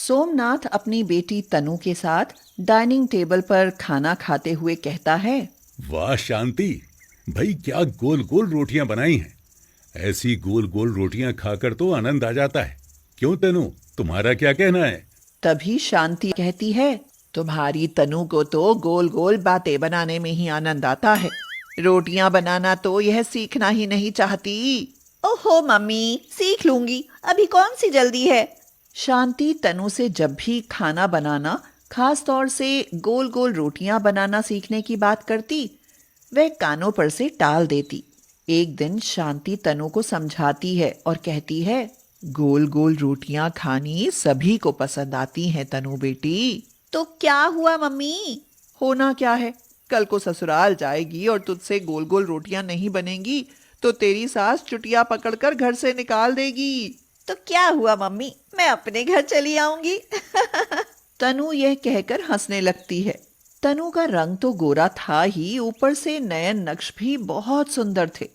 सोमनाथ अपनी बेटी तनु के साथ डाइनिंग टेबल पर खाना खाते हुए कहता है। वाह शांति, भाई क्या गोल गोल रोटियां बनाई हैं। ऐसी गोल गोल रोटियां खाकर तो आनंद आ जाता है। क्यों तनु, तुम्हारा क्या कहना है? तभी शांति कहती है, तुम्हारी तनु को तो गोल गोल बातें बनाने में ही आनंद आता है। रोटियां बनाना तो यह सीखना ही नहीं चाहती। ओहो मम्मी, सीख लूंगी, अभी कौन सी जल्दी है। शांति तनु से जब भी खाना बनाना, खास तौर से गोल गोल रोटियां बनाना सीखने की बात करती, वह कानों पर से टाल देती। एक दिन शांति तनु को समझाती है और कहती है, गोल गोल रोटियां खानी सभी को पसंद आती हैं तनु बेटी। तो क्या हुआ मम्मी? होना क्या है, कल को ससुराल जाएगी और तुझसे गोल गोल रोटियां नहीं बनेंगी तो तेरी सास चुटिया पकड़कर घर से निकाल देगी। तो क्या हुआ मम्मी, मैं अपने घर चली आऊंगी। तनु यह कहकर हंसने लगती है। तनु का रंग तो गोरा था ही, ऊपर से नयन नक्श भी बहुत सुंदर थे।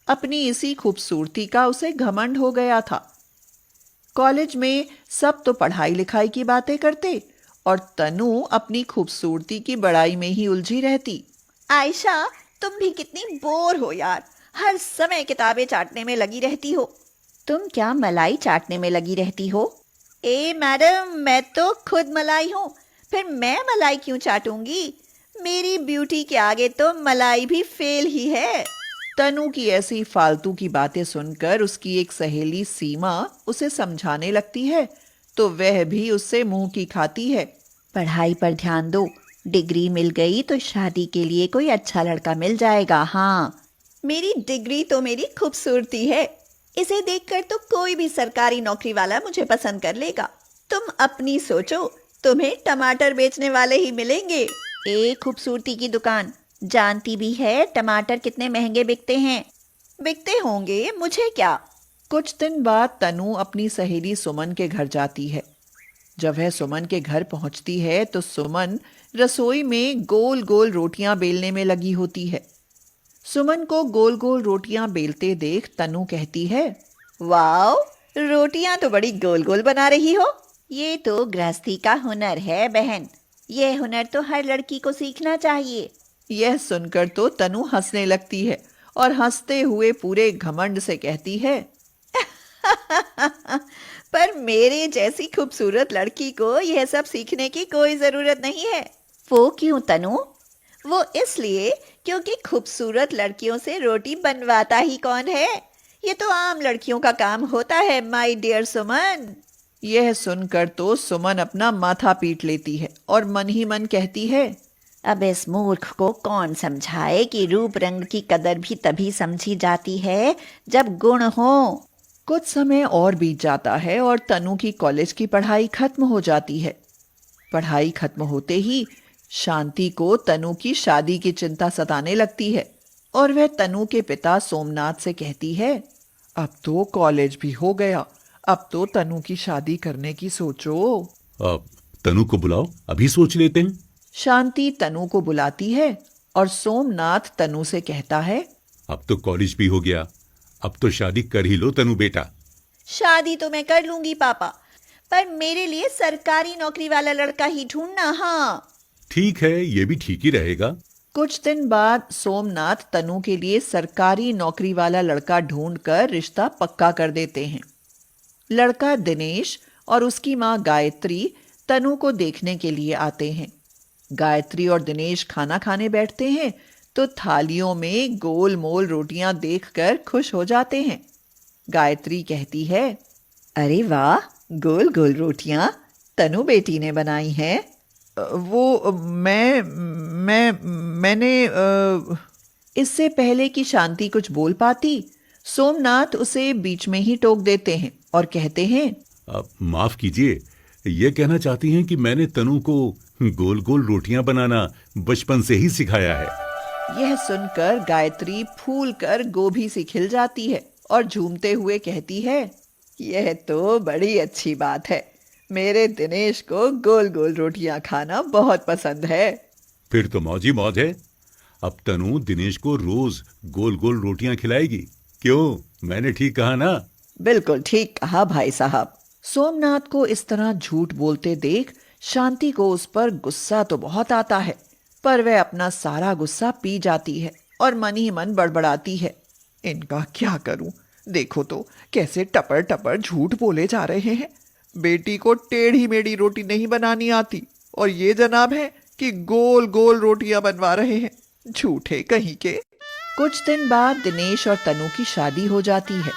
अपनी इसी खूबसूरती का उसे घमंड हो गया था। कॉलेज में सब तो पढ़ाई लिखाई की बातें करते और तनु अपनी खूबसूरती की बड़ाई में ही उलझी रहती। आयशा, तुम भी कितनी बोर हो यार, हर समय किताबें चाटने में लगी रहती हो। तुम क्या मलाई चाटने में लगी रहती हो? ए मैडम, मैं तो खुद मलाई हूँ, फिर मैं मलाई क्यों चाटूंगी? मेरी ब्यूटी के आगे तो मलाई भी फेल ही है। तनु की ऐसी फालतू की बातें सुनकर उसकी एक सहेली सीमा उसे समझाने लगती है तो वह भी उससे मुंह की खाती है। पढ़ाई पर ध्यान दो, डिग्री मिल गई तो शादी के लिए कोई अच्छा लड़का मिल जाएगा। हाँ, मेरी डिग्री तो मेरी खूबसूरती है, इसे देखकर तो कोई भी सरकारी नौकरी वाला मुझे पसंद कर लेगा। तुम अपनी सोचो, तुम्हें टमाटर बेचने वाले ही मिलेंगे। एक खूबसूरती की दुकान, जानती भी है टमाटर कितने महंगे बिकते हैं। बिकते होंगे, मुझे क्या। कुछ दिन बाद तनु अपनी सहेली सुमन के घर जाती है। जब वह सुमन के घर पहुंचती है तो सुमन रसोई में गोल गोल रोटियां बेलने में लगी होती है। सुमन को गोल गोल रोटियां बेलते देख तनु कहती है, वाओ, रोटियां तो बड़ी गोल गोल बना रही हो। ये तो गृहस्थी का हुनर है बहन, ये हुनर तो हर लड़की को सीखना चाहिए। यह सुनकर तो तनु हंसने लगती है और हंसते हुए पूरे घमंड से कहती है, पर मेरे जैसी खूबसूरत लड़की को यह सब सीखने की कोई जरूरत नहीं है। वो क्यों तनु? वो इसलिए क्योंकि खूबसूरत लड़कियों से रोटी बनवाता ही कौन है? ये तो आम लड़कियों का काम होता है माय डियर सुमन। यह सुनकर तो सुमन अपना माथा पीट लेती है और मन ही मन कहती है, अब इस मूर्ख को कौन समझाए कि रूप रंग की कदर भी तभी समझी जाती है जब गुण हो। कुछ समय और बीत जाता है और तनु की कॉलेज की पढ़ाई खत्म हो जाती है। पढ़ाई खत्म होते ही शांति को तनु की शादी की चिंता सताने लगती है और वह तनु के पिता सोमनाथ से कहती है, अब तो कॉलेज भी हो गया, अब तो तनु की शादी करने की सोचो। अब तनु को बुलाओ, अभी सोच लेते हैं। शांति तनु को बुलाती है और सोमनाथ तनु से कहता है, अब तो कॉलेज भी हो गया, अब तो शादी कर ही लो तनु बेटा। शादी तो मैं कर लूंगी पापा, पर मेरे लिए सरकारी नौकरी वाला लड़का ही ढूंढना। हाँ ठीक है, ये भी ठीक ही रहेगा। कुछ दिन बाद सोमनाथ तनु के लिए सरकारी नौकरी वाला लड़का ढूंढकर रिश्ता पक्का कर देते हैं। लड़का दिनेश और उसकी मां गायत्री तनु को देखने के लिए आते हैं। गायत्री और दिनेश खाना खाने बैठते हैं तो थालियों में गोल मोल रोटियां देखकर खुश हो जाते हैं। गायत्री कहती है, अरे वाह, गोल गोल रोटियां तनु बेटी ने बनाई हैं। वो मैंने इससे पहले कि शांति कुछ बोल पाती, सोमनाथ उसे बीच में ही टोक देते हैं और कहते हैं, माफ कीजिए, ये कहना चाहती हैं कि मैंने तनु को गोल गोल रोटियां बनाना बचपन से ही सिखाया है। यह सुनकर गायत्री फूल कर गोभी सी खिल जाती है और झूमते हुए कहती है, यह तो बड़ी अच्छी बात है, मेरे दिनेश को गोल गोल रोटियां खाना बहुत पसंद है। फिर तो मौज ही मौज है। अब तनु दिनेश को रोज गोल गोल रोटियां खिलाएगी। क्यों, मैंने ठीक कहा ना? बिल्कुल ठीक कहा भाई साहब। सोमनाथ को इस तरह झूठ बोलते देख शांति को उस पर गुस्सा तो बहुत आता है, पर वह अपना सारा गुस्सा पी जाती है और मन ही मन बड़बड़ाती है। इनका क्या करूं? देखो तो कैसे टपर टपर झूठ बोले जा रहे हैं। बेटी को टेढ़ी मेढ़ी रोटी नहीं बनानी आती और ये जनाब है कि गोल गोल रोटियां बनवा रहे हैं। झूठे कहीं के। कुछ दिन बाद दिनेश और तनु की शादी हो जाती है।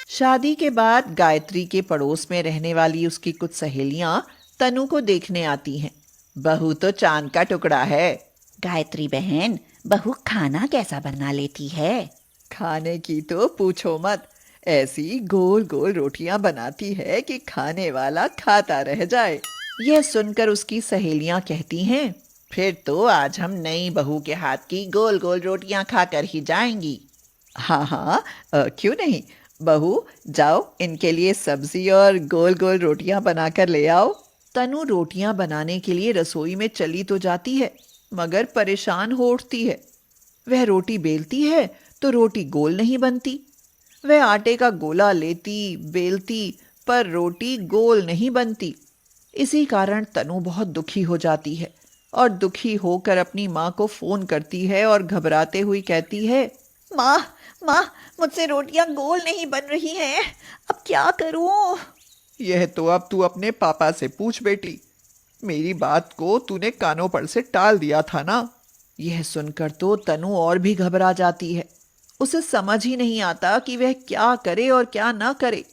शादी के बाद गायत्री के पड़ोस में रहने वाली उसकी कुछ सहेलियां तनु को देखने आती हैं। बहू तो चांद का टुकड़ा है। गायत्री बहन, बहू खाना कैसा बना लेती है? खाने की तो पूछो मत, ऐसी गोल गोल रोटियां बनाती है कि खाने वाला खाता रह जाए। यह सुनकर उसकी सहेलियां कहती हैं, फिर तो आज हम नई बहू के हाथ की गोल गोल रोटियां खाकर ही जाएंगी। हाँ हाँ, क्यों नहीं। बहू जाओ, इनके लिए सब्जी और गोल गोल रोटियां बनाकर ले आओ। तनु रोटियां बनाने के लिए रसोई में चली तो जाती है, मगर परेशान हो उठती है। वह रोटी बेलती है तो रोटी गोल नहीं बनती। वह आटे का गोला लेती बेलती, पर रोटी गोल नहीं बनती। इसी कारण तनु बहुत दुखी हो जाती है और दुखी होकर अपनी माँ को फोन करती है और घबराते हुई कहती है, माँ माँ, मुझसे रोटियां गोल नहीं बन रही हैं, अब क्या करूं? यह तो अब तू अपने पापा से पूछ बेटी। मेरी बात को तूने कानों पर से टाल दिया था ना। यह सुनकर तो तनु और भी घबरा जाती है। उसे समझ ही नहीं आता कि वह क्या करे और क्या ना करे।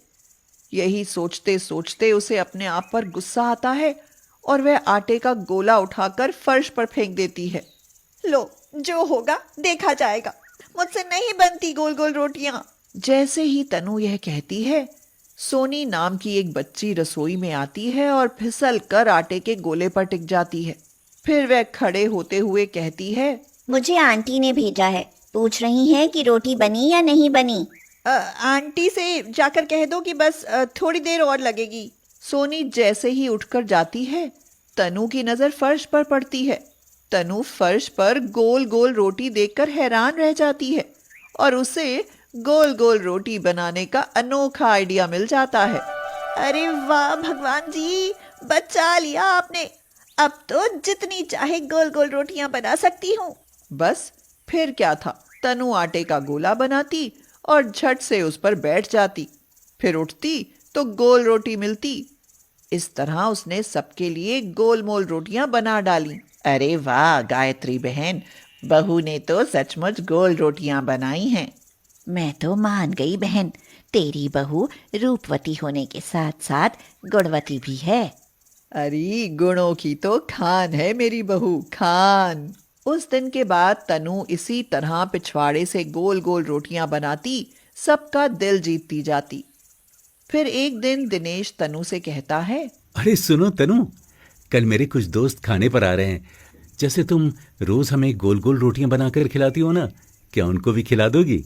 यही सोचते सोचते उसे अपने आप पर गुस्सा आता है और वह आटे का गोला उठाकर फर्श पर फेंक देती है। लो, जो होगा देखा जाएगा, मुझसे नहीं बनती गोल गोल रोटियां। जैसे ही तनु यह कहती है, सोनी नाम की एक बच्ची रसोई में आती है और फिसल कर आटे के गोले पर टिक जाती है। फिर वह खड़े होते हुए कहती है, मुझे आंटी ने भेजा है, पूछ रही हैं कि रोटी बनी या नहीं बनी। आंटी से जाकर कह दो कि बस थोड़ी देर और लगेगी। सोनी जैसे ही उठकर जाती है, तनु की नजर फर्श पर पड़ती है। तनु फर्श पर गोल गोल रोटी देखकर हैरान रह जाती है और उसे गोल गोल रोटी बनाने का अनोखा आइडिया मिल जाता है। अरे वाह भगवान जी, बचा लिया आपने। अब तो जितनी चाहे गोल गोल रोटियां बना सकती हूँ। बस फिर क्या था, तनु आटे का गोला बनाती और झट से उस पर बैठ जाती। फिर उठती तो गोल रोटी मिलती। इस तरह उसने सबके लिए गोल मोल रोटियां बना डाली। अरे वाह गायत्री बहन, बहू ने तो सचमुच गोल रोटियां बनाई हैं। मैं तो मान गई बहन, तेरी बहू रूपवती होने के साथ साथ गुणवती भी है। अरे गुणों की तो खान है मेरी बहू, खान। उस दिन के बाद तनु इसी तरह पिछवाड़े से गोल गोल रोटियां बनाती, सबका दिल जीतती जाती। फिर एक दिन दिनेश तनु से कहता है, अरे सुनो तनु, कल मेरे कुछ दोस्त खाने पर आ रहे हैं। जैसे तुम रोज हमें गोल गोल रोटियां बनाकर खिलाती हो ना, क्या उनको भी खिला दोगी?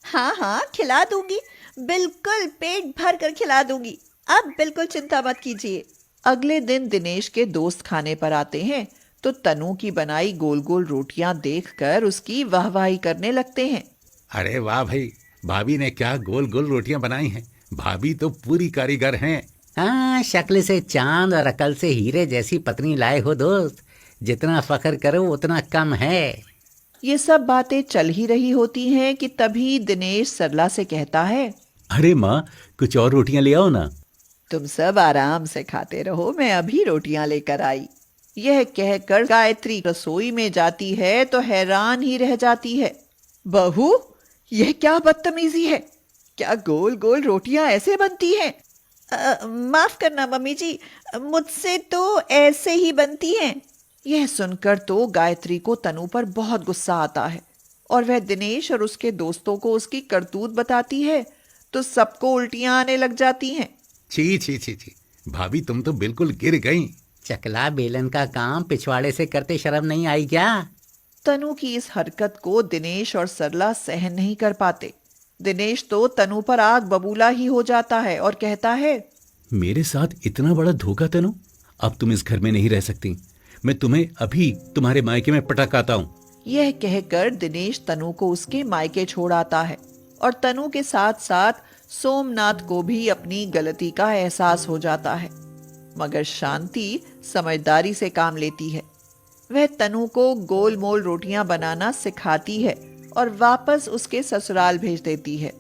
हाँ हाँ, खिला दूंगी, बिल्कुल पेट भर कर खिला दूंगी। अब बिल्कुल चिंता मत कीजिए। अगले दिन दिनेश के दोस्त खाने पर आते हैं तो तनु की बनाई गोल गोल रोटियां देखकर उसकी वाहवाही करने लगते हैं। अरे वाह भाई, भाभी ने क्या गोल गोल रोटियां बनाई हैं। भाभी तो पूरी कारीगर हैं। हाँ, शक्ल से चांद और अकल से हीरे जैसी पत्नी लाए हो दोस्त। जितना फख्र करो उतना कम है। ये सब बातें चल ही रही होती हैं कि तभी दिनेश सरला से कहता है, अरे माँ, कुछ और रोटियां ले आओ ना। तुम सब आराम से खाते रहो, मैं अभी रोटियां लेकर आई। यह कहकर गायत्री रसोई में जाती है तो हैरान ही रह जाती है। बहू, यह क्या बदतमीजी है? क्या गोल गोल रोटियां ऐसे बनती हैं? माफ करना मम्मी जी, मुझसे तो ऐसे ही बनती हैं। यह सुनकर तो गायत्री को तनु पर बहुत गुस्सा आता है और वह दिनेश और उसके दोस्तों को उसकी करतूत बताती है तो सबको उल्टियां आने लग जाती हैं। छी छी छी छी, भाभी तुम तो बिल्कुल गिर गई। चकला बेलन का काम पिछवाड़े से करते शर्म नहीं आई क्या? तनु की इस हरकत को दिनेश और सरला सहन नहीं कर पाते। दिनेश तो तनु पर आग बबूला ही हो जाता है और कहता है, मेरे साथ इतना बड़ा धोखा तनु, अब तुम इस घर में नहीं रह सकती। मैं तुम्हें अभी तुम्हारे मायके में पटक आता हूँ। यह कहकर दिनेश तनु को उसके मायके छोड़ आता है और तनु के साथ साथ सोमनाथ को भी अपनी गलती का एहसास हो जाता है, मगर शांति समझदारी से काम लेती है। वह तनु को गोल मोल रोटियां बनाना सिखाती है और वापस उसके ससुराल भेज देती है।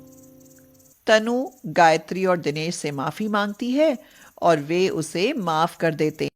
तनु गायत्री और दिनेश से माफी मांगती है और वे उसे माफ कर देते हैं।